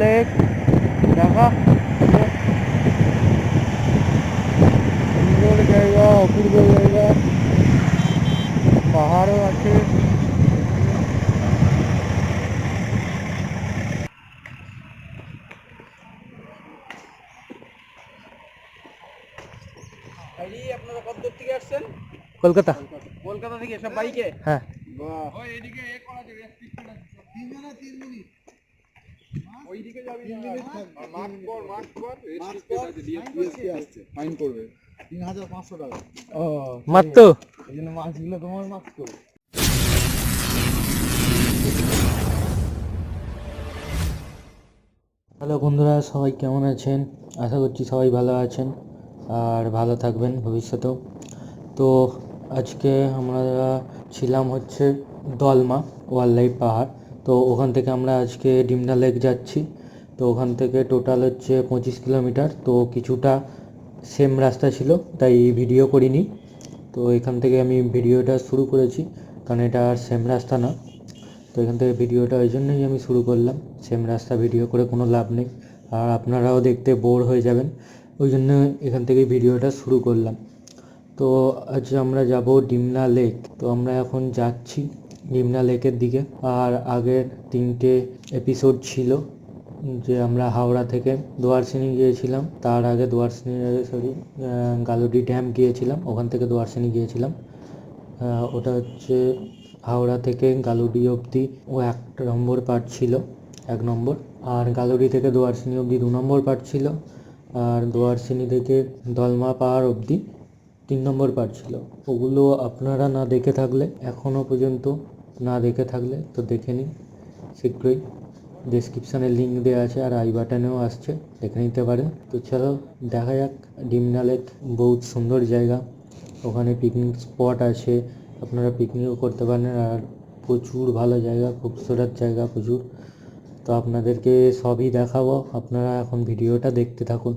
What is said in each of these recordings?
Lake দেখা সুন্দর জায়গা, অপূর্ব জায়গা, পাহাড়ও আছে। আপনারা কত দূর থেকে আসছেন? কলকাতা। কলকাতা থেকে সব বাইকে? হ্যাঁ। ওইদিকে যাবি ফাইন করবে 3500 টাকা। ও মাত্র এই জন্য মাছগুলো তোমার মাত্র। হ্যালো বন্ধুরা, সবাই কেমন আছেন? আশা করছি সবাই ভালো আছেন আর ভালো থাকবেন ভবিষ্যতেও। তো আজকে আমরা ছিলাম হচ্ছে দলমা ওয়াইল্ড লাইফ পাহাড়। তো ওখান থেকে আমরা আজকে ডিমনা লেক যাচ্ছি। তো ওখান থেকে টোটাল হচ্ছে 25 কিলোমিটার। তো কিছুটা সেম রাস্তা ছিল, তাই ভিডিও করিনি। তো এখান থেকে আমি ভিডিওটা শুরু করেছি, কারণ এটা আর সেম রাস্তা না। তো এখান থেকে ভিডিওটা ওই জন্যই আমি শুরু করলাম, সেম রাস্তা ভিডিও করে কোনো লাভ নেই, আর আপনারাও দেখতে বোর হয়ে যাবেন, ওই জন্য এখান থেকে ভিডিওটা শুরু করলাম। তো আজ আমরা যাব ডিমনা লেক। তো আমরা এখন যাচ্ছি ডিমনা লেকের দিকে। আর আগের 3টে এপিসোড ছিল যে আমরা হাওড়া থেকে দুয়ারসিনি গিয়েছিলাম, তার আগে গালুডিহ ড্যাম গিয়েছিলাম, ওখান থেকে দুয়ারসিনি গিয়েছিলাম। ওটা হচ্ছে হাওড়া থেকে গালুডিহ অবধি ও 1 নম্বর পার্ট ছিল, 1 নম্বর। আর গালুডিহ থেকে দুয়ারসিনি অবধি 2 নম্বর পার্ট ছিল। আর দুয়ারসিনি থেকে দলমা পাহাড় অবধি 3 নম্বর পার্ট ছিল। ওগুলো আপনারা না দেখে থাকলে, এখনও পর্যন্ত না দেখে থাকলে তো দেখে নিন শীঘ্রই। ডেসক্রিপশানে লিঙ্ক দেওয়া আছে আর আই বাটনেও আসছে, দেখে নিতে পারেন। তো চলো দেখা যাক। ডিমনা লেক বহুত সুন্দর জায়গা, ওখানে পিকনিক স্পট আছে, আপনারা পিকনিকও করতে পারেন। আর প্রচুর ভালো জায়গা, খুবসুরত জায়গা প্রচুর। তো আপনাদেরকে সবই দেখাবো, আপনারা এখন ভিডিওটা দেখতে থাকুন।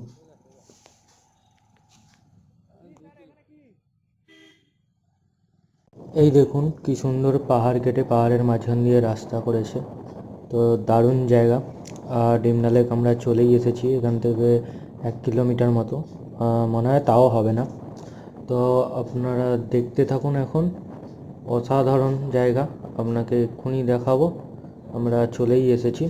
এই দেখুন কি সুন্দর পাহাড় কেটে পাহাড়ের মাঝখান দিয়ে রাস্তা করেছে, তো দারুণ জায়গা। আর ডিমনা লেক আমরা চলেই এসেছি, এখান থেকে 1 কিলোমিটার মতো, মনে হয় তাও হবে না। তো আপনারা দেখতে থাকুন এখন, অসাধারণ জায়গা, আপনাকে এক্ষুনি দেখাবো। আমরা চলেই এসেছি।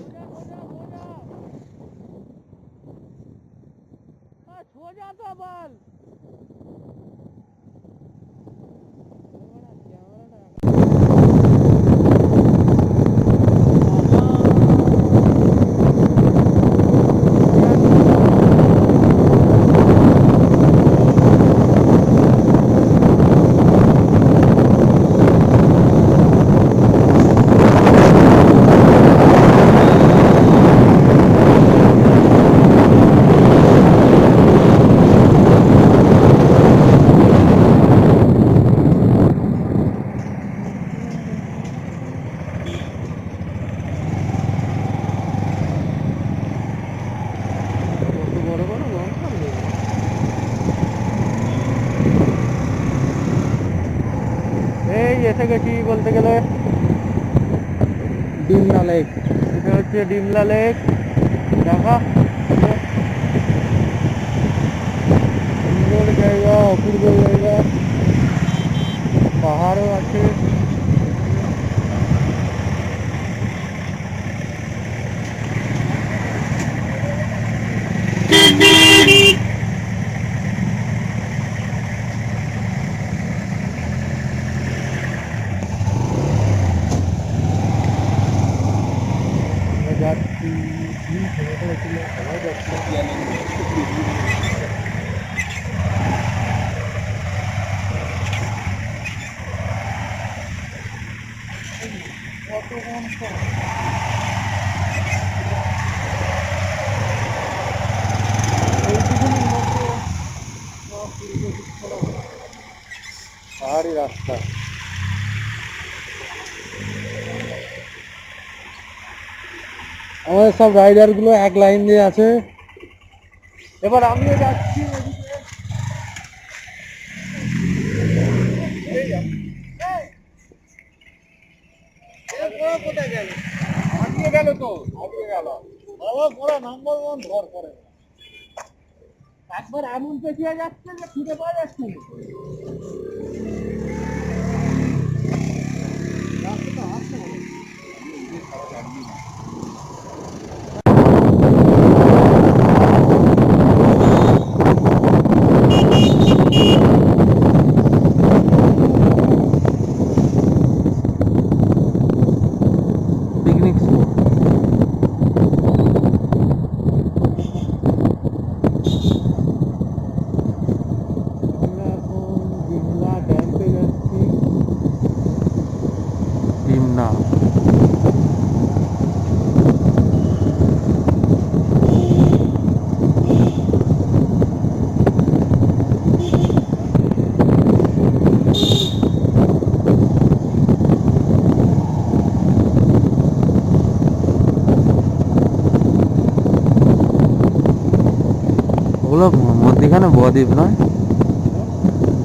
এই এসে গেছি বলতে গেলে ডিমনা লেক। এটা হচ্ছে ডিমনা লেক দেখা, সুন্দর জায়গা, অপূর্ব জায়গা, পাহাড়ও আছে। যাচ্ছি সবাই যাচ্ছি। পাহাড়ি রাস্তা, আমাদের সব রাইডার গুলো এক লাইন দিয়ে আছে। এবার আমিও যাচ্ছি ওদিকে। কোথায় গেল? আগিয়ে গেল তো, আগিয়ে গেল। নাম্বার ওয়ান ধর করে একবার এমন পেঁচিয়ে যাচ্ছে যে খুঁজে পাওয়া যাচ্ছে না। Picnic spot. আমরা এখন বিমলা ড্যামে যাচ্ছি। বিমনা ওগুলো মধ্যিখানে বদ্বীপ নয়,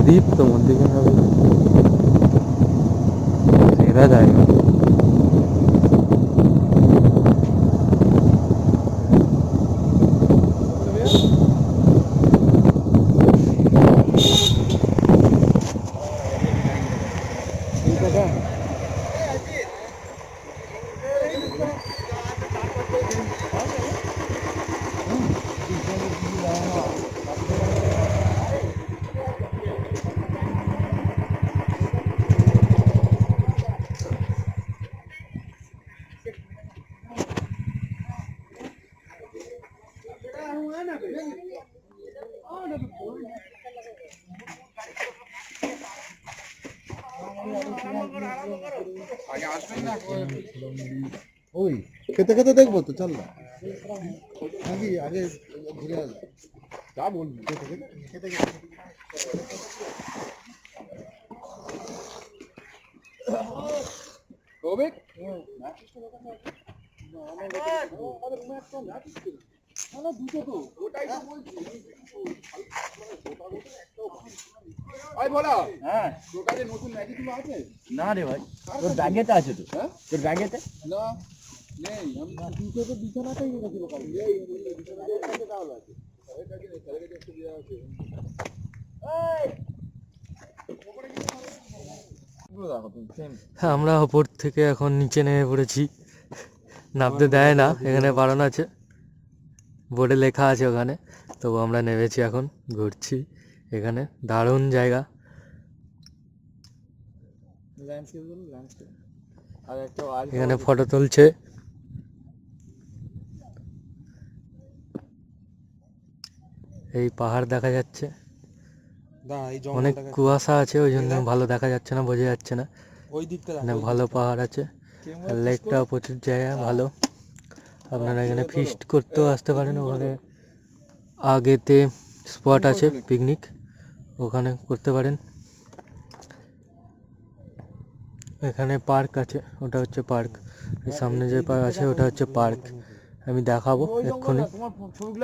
দ্বীপ তো মধ্যিখানে হবে, সেরা জায়গা। ওই খেতে খেতে দেখবো তো, চল না নাকি আগে ঘুরে আসবো। যা বলবি খেতে খেতে খেতে খেতে হ্যাঁ তোর কাছে নতুন ম্যাগি গুলো আছে? না রে ভাই, তোর ব্যাগেতে আছে তো। হ্যাঁ তোর ব্যাগেতে না নেই, আমি দুটো তো বিছানাতেই রেখেছিল কাল। এই বিছানাতে আছে তাহলে আছে। এটা কি ছেলেকে একটু দেওয়া আছে। হ্যাঁ, আমরা ওপর থেকে এখন নিচে নেমে পড়েছি। নামতে দেয় না, এখানে বারণ আছে, বোর্ডে লেখা আছে ওখানে। তো আমরা নেমেছি, এখন ঘুরছি। এখানে দারুণ জায়গা। এখানে ফটো তুলছে। এই পাহাড় দেখা যাচ্ছে, অনেক কুয়াশা আছে, ওই জন্য ভালো দেখা যাচ্ছে না, বোঝা যাচ্ছে না। এখানে ভালো পাহাড় আছে, লেকটাও প্রচুর জায়গা ভালো। আপনারা এখানে ফিস্ট করতেও আসতে পারেন। ওখানে আগেতে স্পট আছে পিকনিক, ওখানে করতে পারেন। এখানে পার্ক আছে, ওটা হচ্ছে পার্ক। এই সামনে যে পার্ক আছে ওটা হচ্ছে পার্ক। আমি দেখাবো এক্ষুনি,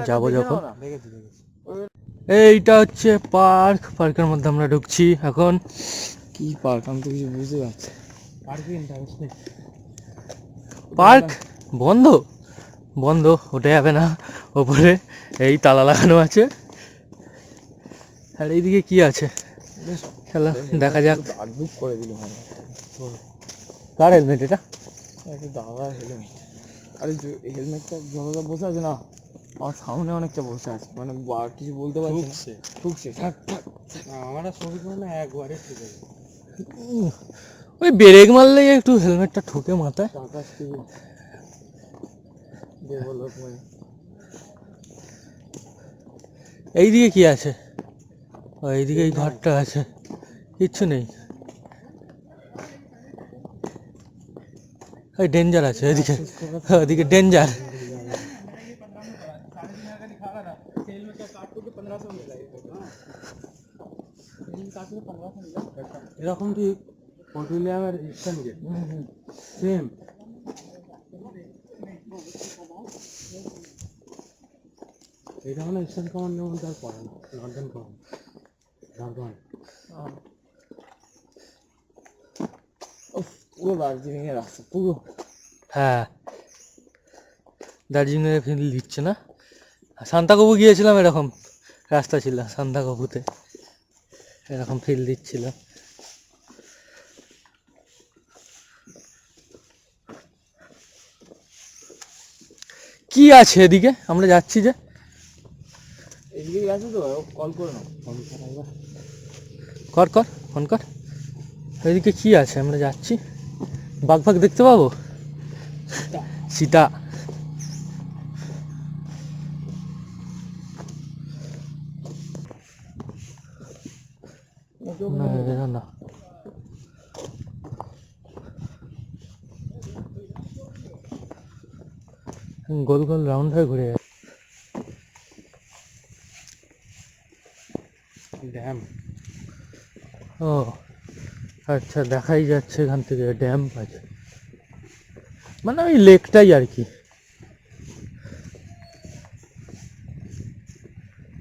যাবো যখন। এইটা হচ্ছে পার্ক, পার্কের মধ্যে আমরা ঢুকছি এখন। কি পার্ক আমি তো কিছু বুঝতে পারছি। পার্ক বন্ধ, বন্ধ, ওঠা যাবে না ওপরে, এই তালা লাগানো আছে। আর এইদিকে কি আছে চলো দেখা যাক। বুক করে দিল ভাই, কার হেলমেট এটা? একটা দাদার হেলমেট। আরে হেলমেটটা যতটা বসে আছে না, আমার সামনে অনেকটা বসে আছে, মানে কিছু বলতে পারছি না। ঠুকছে থাক থাক, আমরা ছবি তুলে একবারে ঠিক আছে। ওই ব্রেক মারলেই একটু হেলমেটটা ঠুকে মাথায়। টাকা ডেভেলপমেন্ট। এইদিকে কি আছে? এইদিকে এই ঘরটা আছে, কিচ্ছু নেই। ওই ডেঞ্জার আছে ওইদিকে, ওইদিকে ডেঞ্জার। এরকম ঠিক পেট্রোলিয়ামের স্ট্যান্ডে সেম। এটা হলো স্টেশন কমান্ডের মধ্যে আর পড়ে না, লন্ডন কমান্ড, ঝাড়খণ্ড। পুরো দার্জিলিং এর রাস্তা পুরো। হ্যাঁ, দার্জিলিংয়ে ফিল দিচ্ছে না। সান্তাকবু গিয়েছিলাম, এরকম রাস্তা ছিল সান্তাকবুতে, এরকম ফিল দিচ্ছিল। কি আছে এদিকে আমরা যাচ্ছি যে? এদিকে আছে তো, কল করে নাও। কর কর ফোন কর। এদিকে কি আছে আমরা যাচ্ছি? বাঘ ফাঘ দেখতে পাবো? সীতা। না এটা না। গোল গোল রাউন্ড হয়ে ঘুরে যাচ্ছে। ড্যাম, ও আচ্ছা, দেখাই যাচ্ছে এখান থেকে ড্যাম আছে, মানে ওই লেকটাই আর কি,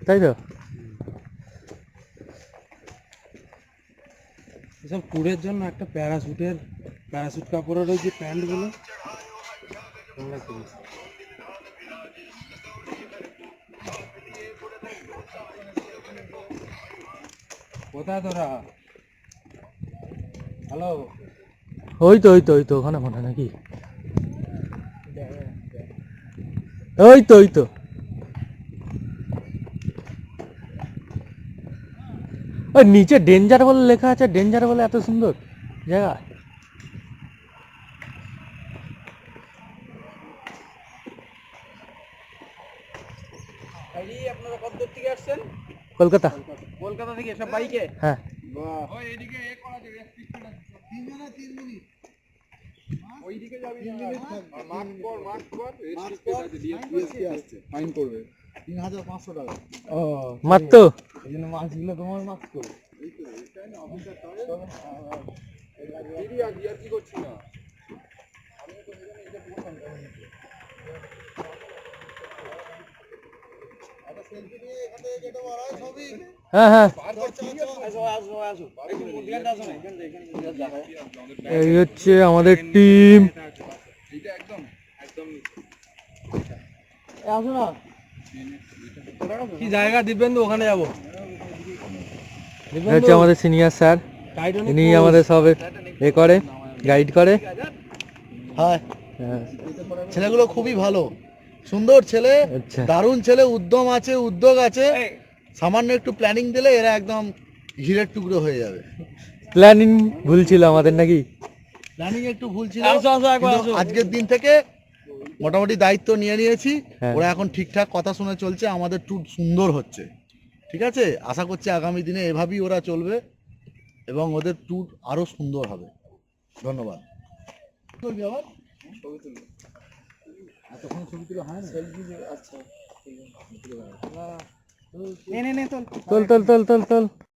তাই তো? এসব ট্যুরের জন্য একটা প্যারাশুট কাপড়ের ওই যে প্যান্টগুলো তোমরা কিনেছো। কোথায় তোরা? হ্যালো, ওই তো ওখানে মনে নাকি? ওই তো ওই নিচে ডেঞ্জার বলে লেখা আছে, ডেঞ্জার বলে এত সুন্দর জায়গা। আপনারা কত দূর থেকে আসছেন? কলকাতা। কলকাতা থেকে সব বাইকে? হ্যাঁ। ওই এদিকে এ করা যাবে, রেস্ট্রিকশন আছে 3 মিনিট। ওইদিকে যাবি না, মার্ক কর রেস্ট্রিকশন আছে, ডিএসপি আসছে, ফাইন করবে 3500 টাকা। ও মার তো এইজন্য মার্কসগুলো তোমার মার্ক করো। এই তো এটাই না অফিসার করে। আর কি করছি না আমি, তো এখানে এটা পুরো কন্ট্রোল নিচ্ছি। হ্যাঁ এই হচ্ছে আমাদের টিম। কি জায়গা দিবেন তো ওখানে যাবো। হচ্ছে আমাদের সিনিয়র স্যার, ইনি আমাদের সব এ করে, গাইড করে। হ্যাঁ, ছেলেগুলো খুবই ভালো, সুন্দর ছেলে, আচ্ছা। দারুণ ছেলে, উদ্যম আছে, উদ্যোগ আছে। সামান্য একটু প্ল্যানিং দিলে এরা একদম হীরের টুকরো হয়ে যাবে। প্ল্যানিং ভুল ছিল আমাদের নাকি? প্ল্যানিং একটু ভুল ছিল, কিন্তু আজকের দিন থেকে মোটামুটি দায়িত্ব নিয়ে নিয়েছি। হ্যাঁ। ওরা এখন ঠিকঠাক কথা শুনে চলছে, আমাদের ট্যুর সুন্দর হচ্ছে। ঠিক আছে, আশা করছি আগামী দিনে এভাবেই ওরা চলবে এবং ওদের ট্যুর আরো সুন্দর হবে। ধন্যবাদ। এতক্ষণ ছবি তুলে হয় না, সেলফি। আচ্ছা, তোল তোল তোল তোল তোল।